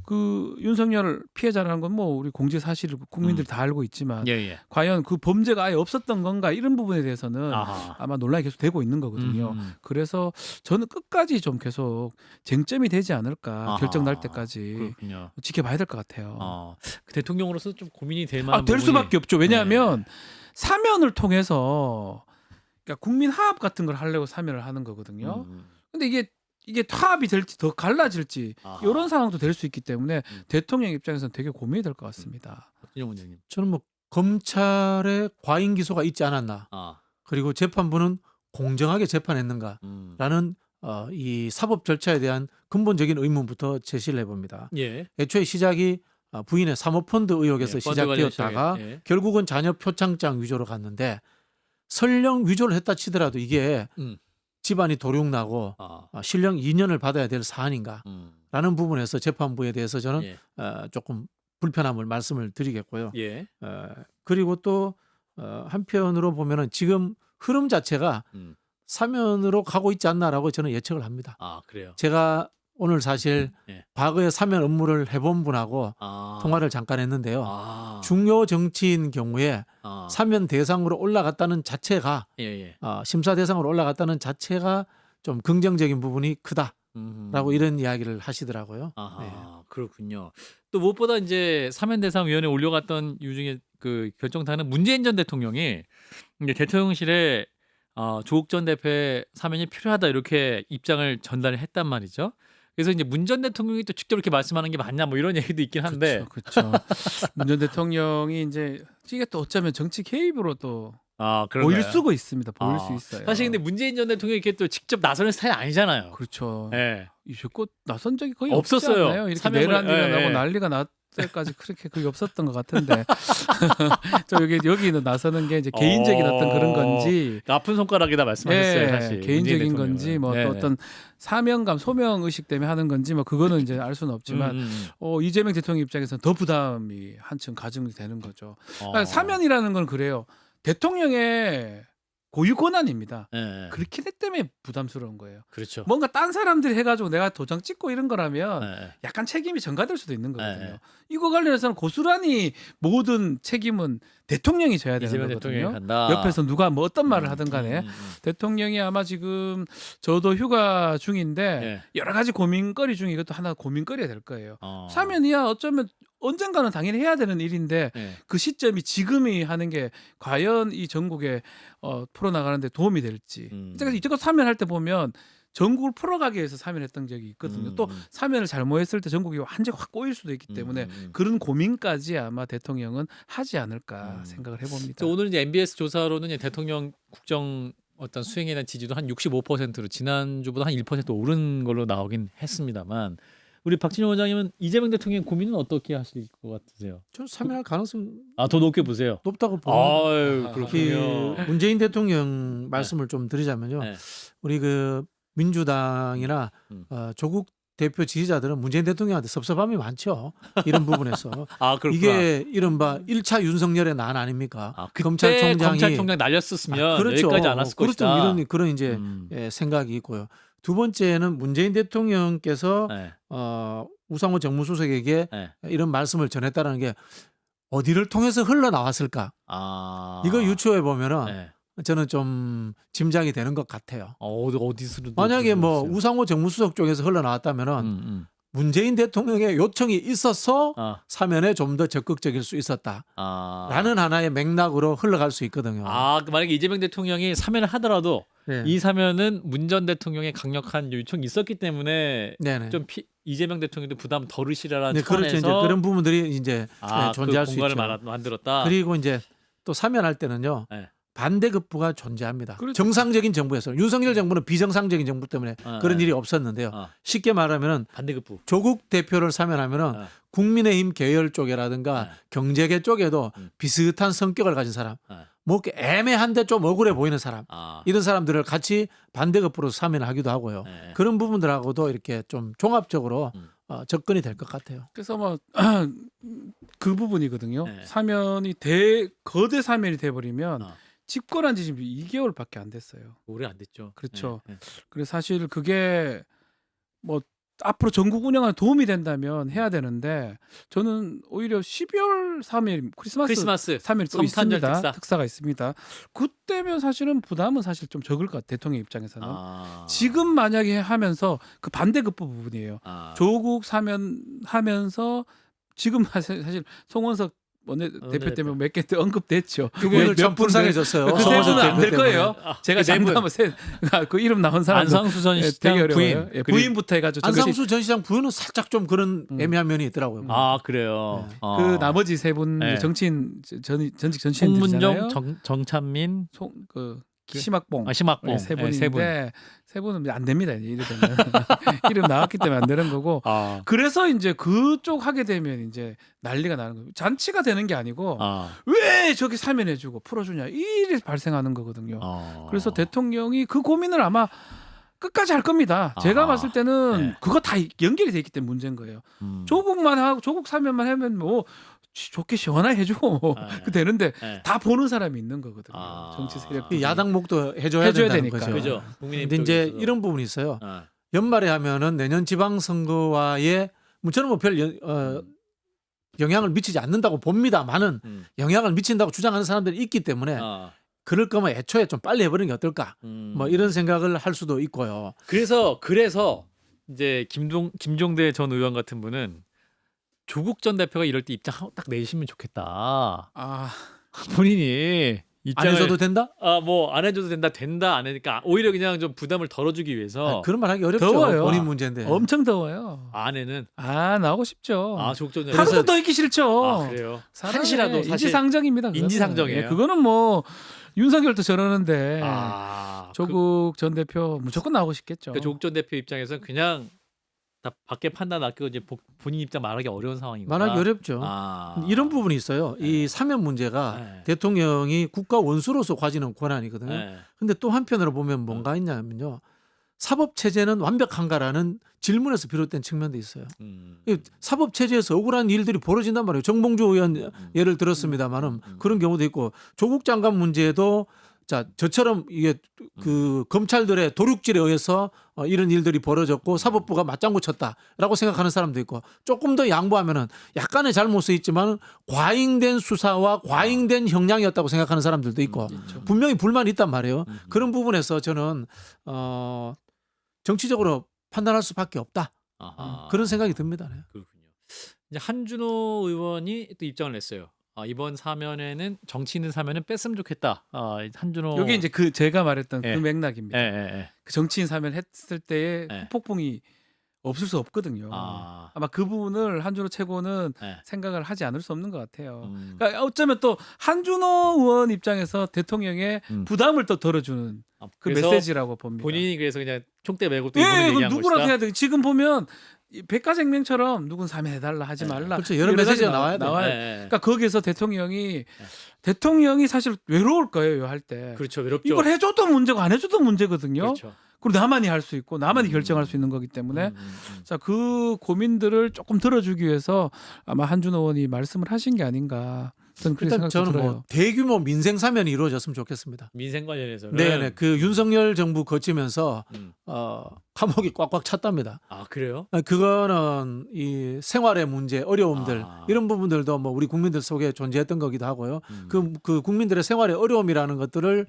그 윤석열 피해자라는 건 뭐 우리 공지 사실을 국민들이 다 알고 있지만 예, 예. 과연 그 범죄가 아예 없었던 건가 이런 부분에 대해서는 아하. 아마 논란이 계속 되고 있는 거거든요. 그래서 저는 끝까지 좀 계속 쟁점이 되지 않을까 아하. 결정 날 때까지 그렇군요. 지켜봐야 될 것 같아요. 그 대통령으로서 좀 고민이 될 만한 될 부분이- 수밖에 없죠. 왜냐하면 사면을 통해서 그러니까 국민 화합 같은 걸 하려고 사면을 하는 거거든요. 근데 이게 화합이 될지 더 갈라질지 아하. 이런 상황도 될 수 있기 때문에 음. 대통령 입장에서는 되게 고민이 될 것 같습니다. 박진영 원장님. 저는 뭐 검찰의 과잉 기소가 있지 않았나. 아, 그리고 재판부는 공정하게 재판했는가라는 음. 이 사법 절차에 대한 근본적인 의문부터 제시를 해봅니다. 예. 애초에 시작이 부인의 사모펀드 의혹에서 예, 펀드 관련 시작되었다가 시작에, 예. 결국은 자녀 표창장 위조로 갔는데 설령 위조를 했다 치더라도 이게 음. 집안이 도륙나고 아, 실형 2년을 받아야 될 사안인가라는 부분에서 재판부에 대해서 저는 예. 조금 불편함을 말씀을 드리겠고요. 예. 그리고 또 한편으로 보면은 지금 흐름 자체가 음. 사면으로 가고 있지 않나라고 저는 예측을 합니다. 아, 그래요. 제가 오늘 사실 예. 과거에 사면 업무를 해본 분하고 아. 통화를 잠깐 했는데요. 아. 중요 정치인 경우에 아. 사면 대상으로 올라갔다는 자체가 예, 예. 심사 대상으로 올라갔다는 자체가 좀 긍정적인 부분이 크다라고 음. 이런 이야기를 하시더라고요. 아하, 네. 그렇군요. 또 무엇보다 이제 사면 대상 위원회 올려갔던 이유 중에 그 결정타는 문재인 전 대통령이 이제 대통령실에 조국 전 대표의 사면이 필요하다 이렇게 입장을 전달을 했단 말이죠. 그래서 이제 문 전 대통령이 또 직접 이렇게 말씀하는 게 맞냐 뭐 이런 얘기도 있긴 한데. 그렇죠. 문 전 대통령이 이제 이게 또 어쩌면 정치 개입으로 또 아, 보일 그런가요? 수가 있습니다. 보일 아, 수 있어요. 사실 근데 문재인 전 대통령이 이렇게 또 직접 나서는 스타일 아니잖아요. 그렇죠. 예. 이제껏 나선 적이 거의 없었어요. 없지 않나요? 이렇게 사면을- 내란이가 예, 나고 예. 난리가 났 때까지 그렇게 그게 없었던 것 같은데 저 여기는 나서는 게 이제 개인적인 어떤 그런 건지 나쁜 손가락이다 말씀하셨어요, 예, 사실. 개인적인 문재인 건지 대통령은. 뭐 또 네네. 어떤 사명감, 소명 의식 때문에 하는 건지 뭐 그거는 이제 알 수는 없지만 이재명 대통령 입장에서는 더 부담이 한층 가중이 되는 거죠. 그러니까 사면이라는 건 그래요. 대통령의 고유 권한입니다. 예. 그렇기 때문에 부담스러운 거예요. 그렇죠. 뭔가 딴 사람들이 해가지고 내가 도장 찍고 이런 거라면 예. 약간 책임이 전가될 수도 있는 거거든요. 네. 이거 관련해서는 고스란히 모든 책임은 대통령이 져야 되는 이재명 대통령이 거거든요. 간다. 옆에서 누가 뭐 어떤 말을 하든 간에 대통령이 아마 지금 저도 휴가 중인데 예. 여러 가지 고민거리 중에 이것도 하나 고민거리가 될 거예요. 어. 사면이야 어쩌면 언젠가는 당연히 해야 되는 일인데 예. 그 시점이 지금이 하는 게 과연 이 전국에 풀어나가는데 도움이 될지. 제가 이제껏 사면할 때 보면 전국을 풀어가기 위해서 사면했던 적이 있거든요. 또 사면을 잘못했을 때 전국이 완전히 확 꼬일 수도 있기 때문에 그런 고민까지 아마 대통령은 하지 않을까 생각을 해봅니다. 오늘 이제 MBS 조사로는 이제 대통령 국정 어떤 수행에 대한 지지도 한 65%로 지난주보다 한 1% 오른 걸로 나오긴 했습니다만 우리 박진영 원장님은 이재명 대통령 고민은 어떻게 하실 것 같으세요? 저는 사면할 가능성 더 높게 보세요. 높다고 봅니다. 아유, 그렇군요. 문재인 대통령 말씀을 좀 드리자면요. 네. 우리 그 민주당이나 조국 대표 지지자들은 문재인 대통령한테 섭섭함이 많죠. 이런 부분에서. 그렇구나. 이게 이른바 1차 윤석열의 난 아닙니까? 그때 검찰총장이 검찰총장 날렸었으면 그렇죠. 여기까지 안 왔을 그렇죠. 것이다. 그런 이제 생각이 있고요. 두 번째는 문재인 대통령께서 네. 우상호 정무수석에게 네. 이런 말씀을 전했다는 게 어디를 통해서 흘러나왔을까? 이거 유추해 보면은 네. 저는 좀 짐작이 되는 것 같아요. 어디서 만약에 뭐 우상호 정무수석 쪽에서 흘러나왔다면은 문재인 대통령의 요청이 있어서 사면에 좀 더 적극적일 수 있었다라는 하나의 맥락으로 흘러갈 수 있거든요. 만약에 이재명 대통령이 사면을 하더라도 네. 이 사면은 문 전 대통령의 강력한 요청이 있었기 때문에 네네. 좀 이재명 대통령도 부담 덜으시라는 네, 그렇죠. 차원에서 이제 그런 부분들이 이제 존재할 그 수 공간을 있죠. 만들었다. 그리고 이제 또 사면할 때는요. 네. 반대급부가 존재합니다. 그렇죠. 정상적인 정부에서 윤석열 정부는 비정상적인 정부 때문에 그런 일이 없었는데요. 쉽게 말하면 반대급부. 조국 대표를 사면하면은 국민의힘 계열 쪽이라든가 경제계 쪽에도 비슷한 성격을 가진 사람, 뭐 이렇게 애매한데 좀 억울해 보이는 사람, 이런 사람들을 같이 반대급부로 사면하기도 하고요. 그런 부분들하고도 이렇게 좀 종합적으로 접근이 될 것 같아요. 그래서 뭐 그 부분이거든요. 네. 사면이 거대 사면이 돼버리면 집권한 지 지금 2개월밖에 안 됐어요. 오래 안 됐죠. 그렇죠. 네. 그래서 사실 그게 뭐 앞으로 전국 운영에 도움이 된다면 해야 되는데 저는 오히려 12월 3일 크리스마스 3일 또 성탄절 있습니다. 특사. 특사가 있습니다. 그때면 사실은 부담은 사실 좀 적을 것 같아요. 대통령 입장에서는. 지금 만약에 하면서 그 반대급부 부분이에요. 조국 사면 하면서 지금 사실 송원석 원내대표 때문에 몇 개 언급됐죠. 그분을 몇 참 분들- 불쌍해졌어요. 그 세 송원석 분은 안 될 대표 때문에. 거예요. 제가 그 네 분. 장담하면 그 이름 나온 사람 안상수 전 되게 시장 어려워요. 부인. 예, 그리고- 부인부터 해가지고 저것이 안상수 전 시장 부인은 살짝 좀 그런 애매한 면이 있더라고요. 아 그래요. 네. 그 나머지 세 분 네. 정치인 전직 정치인들이잖아요. 송문정, 정찬민, 그 심학봉 심학봉 세 네, 분인데 세 분은 안 됩니다. 이래 되면 이름 나왔기 때문에 안 되는 거고. 아, 그래서 이제 그쪽 하게 되면 이제 난리가 나는 거예요. 잔치가 되는 게 아니고 아, 왜 저기 사면해주고 풀어주냐 이 일이 발생하는 거거든요. 그래서 대통령이 그 고민을 아마 끝까지 할 겁니다. 제가 아, 봤을 때는 네. 그거 다 연결이 돼 있기 때문에 문제인 거예요. 조국만 하고 조국 사면만 하면 뭐 좋게 시원하게 해주고 네. 그 되는데 네. 다 보는 사람이 있는 거거든요. 아. 정치 세력 이 야당목도 해줘야 해줘야 된다는 되니까. 거죠. 그죠. 국민의힘 근데 이제 쪽에서도. 이런 부분이 있어요. 아, 연말에 하면은 내년 지방선거와의 저는 뭐별 영향을 미치지 않는다고 봅니다만은 영향을 미친다고 주장하는 사람들이 있기 때문에 아, 그럴 거면 애초에 좀 빨리 해버리는 게 어떨까 뭐 이런 생각을 할 수도 있고요. 그래서 이제 김종대 전 의원 같은 분은 조국 전 대표가 이럴 때 입장 딱 내시면 좋겠다. 아, 본인이 안 입장을 해줘도 된다? 뭐 안 해줘도 된다 안 하니까 오히려 그냥 좀 부담을 덜어주기 위해서 그런 말 하기 어렵죠. 더워요. 본인 문제인데. 엄청 더워요. 아내는 나오고 싶죠. 조국 전 대표 하루도 더 있기 싫죠. 그래요. 사람의 한시라도 사실 인지상정입니다. 그거는. 인지상정이에요. 예, 그거는 뭐 윤석열도 저러는데 조국 전 대표 무조건 나오고 싶겠죠. 그 조국 전 대표 입장에서는 그냥 다 밖에 판단 맡기고 이제 본인 입장 말하기 어려운 상황이구나. 말하기 어렵죠. 이런 부분이 있어요. 이 사면 문제가 네. 대통령이 국가 원수로서 가지는 권한이거든요. 네. 근데 또 한편으로 보면 뭔가 있냐면요. 사법 체제는 완벽한가라는 질문에서 비롯된 측면도 있어요. 이 사법 체제에서 억울한 일들이 벌어진단 말이에요. 정봉주 의원 예를 들었습니다만은 그런 경우도 있고 조국 장관 문제도 저처럼 이게 그 검찰들의 도륙질에 의해서 이런 일들이 벌어졌고 사법부가 맞장구 쳤다라고 생각하는 사람도 있고 조금 더 양보하면은 약간의 잘못이 있지만 과잉된 수사와 과잉된 형량이었다고 생각하는 사람들도 있고 분명히 불만이 있단 말이에요. 그런 부분에서 저는 정치적으로 판단할 수밖에 없다. 그런 생각이 듭니다. 네. 그렇군요. 이제 한준호 의원이 또 입장을 냈어요. 이번 사면에는 정치 있는 사면은 뺐으면 좋겠다. 한준호 여기 이제 그 제가 말했던 예. 그 맥락입니다. 예. 그 정치인 사면 했을 때의 예. 후폭풍이 없을 수 없거든요. 아마 그 부분을 한준호 최고는 예. 생각을 하지 않을 수 없는 것 같아요. 그러니까 어쩌면 또 한준호 의원 입장에서 대통령의 부담을 또 덜어주는 그 그래서 메시지라고 봅니다. 본인이 그래서 그냥 총대 메고 또 이번에 예, 얘기한 누구라도 것이다. 해야 돼. 지금 보면 이 백가쟁명처럼 누군 사면해달라 하지 말라. 그렇죠. 여러 이런 메시지가 가지 나와야 돼요. 예. 그러니까 거기서 대통령이 사실 외로울 거예요 할 때. 그렇죠. 외롭죠. 이걸 해줘도 문제고 안 해줘도 문제거든요. 그렇죠. 그리고 나만이 할 수 있고 나만이 결정할 수 있는 거기 때문에 자, 그 고민들을 조금 들어주기 위해서 아마 한준호 의원이 말씀을 하신 게 아닌가. 저는 그렇게 일단 생각도 저는 들어요. 뭐 대규모 민생 사면이 이루어졌으면 좋겠습니다. 민생 관련해서는 네네. 그 윤석열 정부 거치면서 감옥이 꽉꽉 찼답니다. 그래요? 그거는 이 생활의 문제, 어려움들 이런 부분들도 뭐 우리 국민들 속에 존재했던 거기도 하고요. 그 국민들의 생활의 어려움이라는 것들을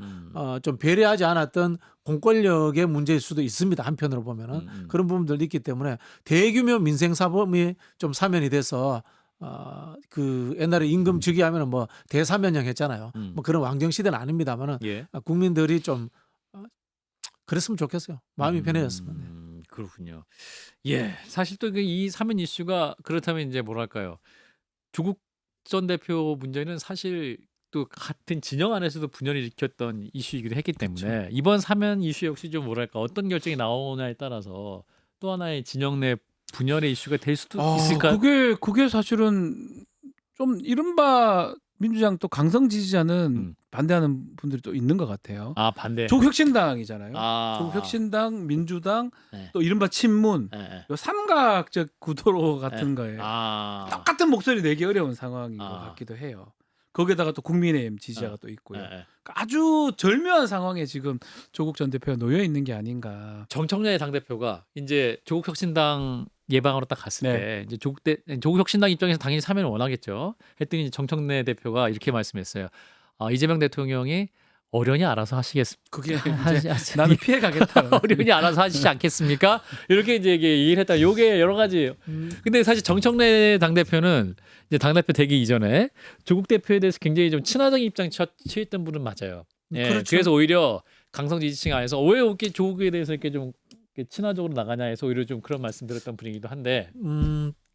좀 배려하지 않았던 공권력의 문제일 수도 있습니다. 한편으로 보면은 그런 부분들도 있기 때문에 대규모 민생 사범이 좀 사면이 돼서 그 옛날에 임금 즉위하면은 뭐 대사면형 했잖아요. 뭐 그런 왕정 시대는 아닙니다만은 예. 국민들이 좀 그랬으면 좋겠어요. 마음이 편해졌으면. 네. 그렇군요. 예, 사실 또 이 사면 이슈가 그렇다면 이제 뭐랄까요? 조국 전 대표 문제는 사실 또 같은 진영 안에서도 분열을 일으켰던 이슈이기도 했기 때문에 이번 사면 이슈 역시 좀 뭐랄까 어떤 결정이 나오냐에 따라서 또 하나의 진영 내 분열의 이슈가 될 수도 있을까요? 그게 사실은 좀 이른바 민주당 또 강성 지지자는 반대하는 분들이 또 있는 것 같아요. 반대. 조국혁신당이잖아요. 조국혁신당, 민주당, 네. 또 이른바 친문, 예. 요 삼각적 구도로 같은 거예요. 아. 똑같은 목소리 내기 어려운 상황인 것 같기도 해요. 거기에다가 또 국민의힘 지지자가 또 있고요. 예, 예. 아주 절묘한 상황에 지금 조국 전 대표가 놓여 있는 게 아닌가. 정청래 당대표가 이제 조국 혁신당 예방으로 딱 갔을 네. 때 이제 조국 혁신당 입장에서 당연히 참여를 원하겠죠. 했더니 이제 정청래 대표가 이렇게 말씀했어요. 이재명 대통령이 어련히 알아서 하시겠습니다. 그게 이제 나는 피해 가겠다. 어련히 알아서 하시지 않겠습니까? 이렇게 이제 얘기를 했다. 요게 여러 가지. 근데 사실 정청래 당대표는 이제 당대표 되기 이전에 조국 대표에 대해서 굉장히 좀 친화적인 입장 취했던 분은 맞아요. 예, 그렇죠. 그래서 오히려 강성 지지층 안에서 왜 이렇게 조국에 대해서 이렇게 좀 이렇게 친화적으로 나가냐 해서 오히려 좀 그런 말씀 드렸던 분이기도 한데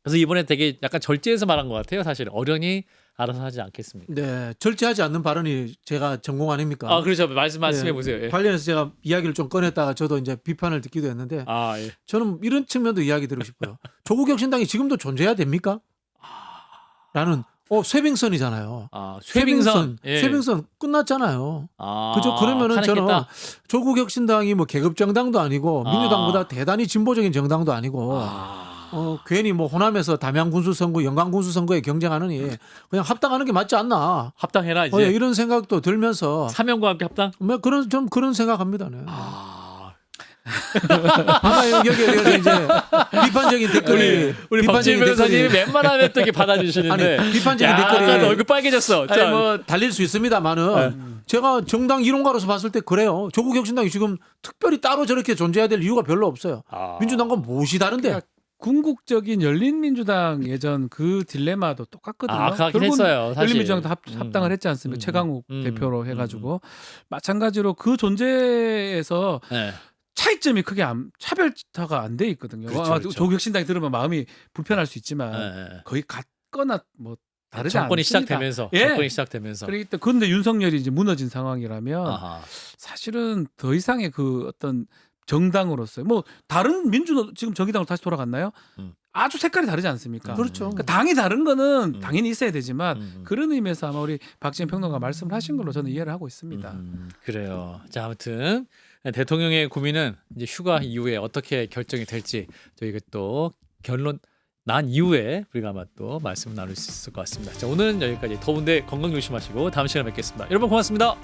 그래서 이번에 되게 약간 절제해서 말한 것 같아요. 사실 어련히 알아서 하지 않겠습니다. 네, 절제하지 않는 발언이 제가 전공 아닙니까? 그렇죠. 말씀해 네, 보세요. 예. 관련해서 제가 이야기를 좀 꺼냈다가 저도 이제 비판을 듣기도 했는데 예. 저는 이런 측면도 이야기 드리고 싶어요. 조국 혁신당이 지금도 존재해야 됩니까? 라는 쇠빙선이잖아요. 쇠빙선. 예. 쇠빙선 끝났잖아요. 그죠? 그러면은 저는 탄핵했다? 조국 혁신당이 뭐 계급 정당도 아니고 민주당보다 대단히 진보적인 정당도 아니고 괜히 뭐 호남에서 담양 군수 선거, 영광 군수 선거에 경쟁하느니 그냥 합당하는 게 맞지 않나? 합당해라 이제. 이런 생각도 들면서 사명과 함께 합당? 뭐 좀 그런 생각합니다. 네. 아마 여기에 대해서 이제 비판적인 댓글이 우리 박지민 변호사님이 웬만하면 또 이렇게 받아주시는데 아니, 비판적인 댓글이 아까 얼굴 빨개졌어. 아니, 뭐 달릴 수 있습니다만은 제가 정당 이론가로서 봤을 때 그래요. 조국 혁신당이 지금 특별히 따로 저렇게 존재해야 될 이유가 별로 없어요. 민주당과 무엇이 다른데? 그러니까 궁극적인 열린민주당 예전 그 딜레마도 똑같거든요. 그렇긴 했어요. 사실. 열린민주당도 합당을 했지 않습니까? 최강욱 대표로 해가지고 마찬가지로 그 존재에서 네. 차이점이 크게 차별화가 안 돼 있거든요. 그렇죠. 조국 혁신당이 들으면 마음이 불편할 수 있지만 네. 거의 같거나 뭐 다르지 정권이 않습니다. 시작되면서. 예. 정권이 시작되면서. 그렇기 때문에 그런데 윤석열이 이제 무너진 상황이라면 사실은 더 이상의 그 어떤 정당으로서 뭐 다른 지금 정의당으로 다시 돌아갔나요? 아주 색깔이 다르지 않습니까? 그렇죠. 그러니까 당이 다른 거는 당연히 있어야 되지만 그런 의미에서 아마 우리 박지원 평론가 말씀을 하신 걸로 저는 이해를 하고 있습니다. 그래요. 자, 아무튼 대통령의 고민은 이제 휴가 이후에 어떻게 결정이 될지 저희가 또 결론 난 이후에 우리가 아마 또 말씀을 나눌 수 있을 것 같습니다. 자, 오늘은 여기까지. 더운데 건강 조심하시고 다음 시간에 뵙겠습니다. 여러분 고맙습니다.